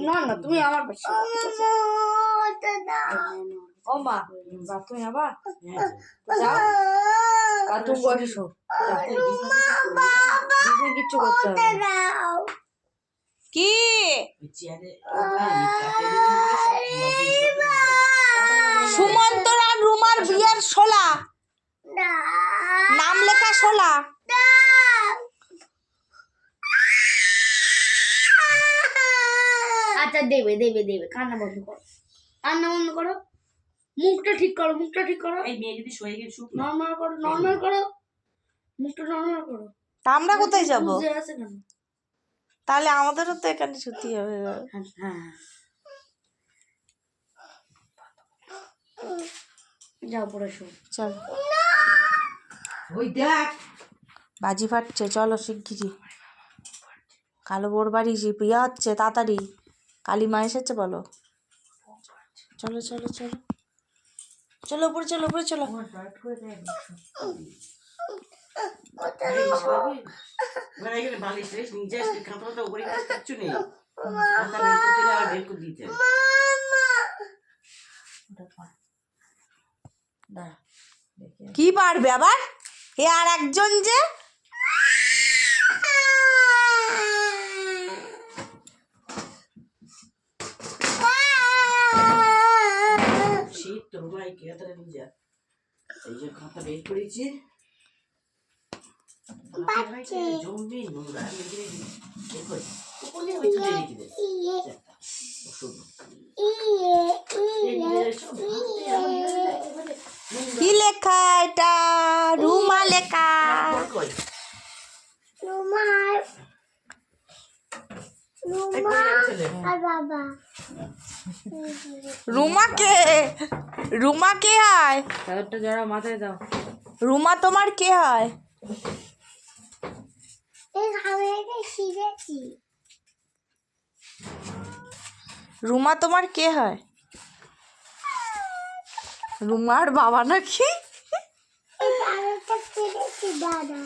না না তুমি আমার পাশে ও মা তুমি আবার যাও তুমি বসে শো কিচ্ছু করতে হবে কি সুমন্তর আর রুমার বিয়ের শোলা নাম লেখা শোলা আচ্ছা দেবে দেবে দেবে কান্না বন্ধ করো কান্না বন্ধ করো মুখটা ঠিক করো এই মেয়ে যদি শুয়ে গিয়ে শুক নরমাল করো মুখটা নরমাল করো তা আমরা কোথায় যাব তাহলে আমাদেরও তো এখানে শুতে হবে হ্যাঁ যাও পড়ে শো চল ওই দেখ বাজি ফাটছে চলো শিগগিরি কালো বোর বাড়ি প্রিয়া হচ্ছে তাড়াতাড়ি কালী মা এসেছে বলো চলো চলো চলো চলো উপরে চলো উপরে চলো কি পারবে আবার এ আর একজন যে এই যে খাতা বের করেছি জমি নোংরা কি লেখা এটা রুমা লেখা রুমা কে হয় তাদেরটা যারা মাথায় দাও রুমা তোমার কে হয় রুমা তোমার কে হয় রুমার বাবা নাকি দাদা